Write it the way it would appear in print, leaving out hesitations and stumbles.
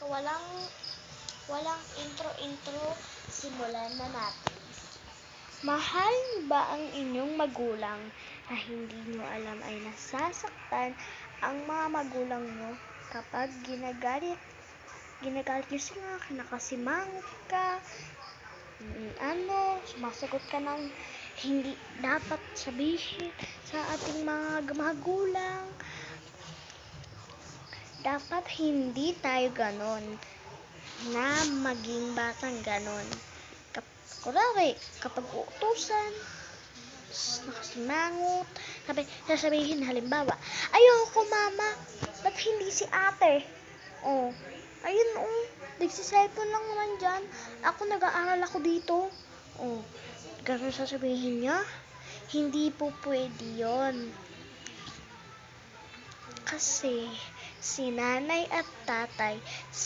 walang intro, simulan na natin. Mahal niyo ba ang inyong magulang na hindi niyo alam ay nasasaktan ang mga magulang niyo kapag ginagalit niyo sila, kinakasimangot ka, sumasagot ka ng hindi dapat sabihin sa ating mga magulang. Dapat hindi tayo ganon, na maging batang ganon. Kapag uutusan, nakasimangot, sasabihin halimbawa, ayoko mama, ba't hindi si ate? Ayun nagsiselfon lang naman dyan, ako nag-aaral ako dito. Ganun sasabihin niya, hindi po pwede yun. Kasi si nanay at tatay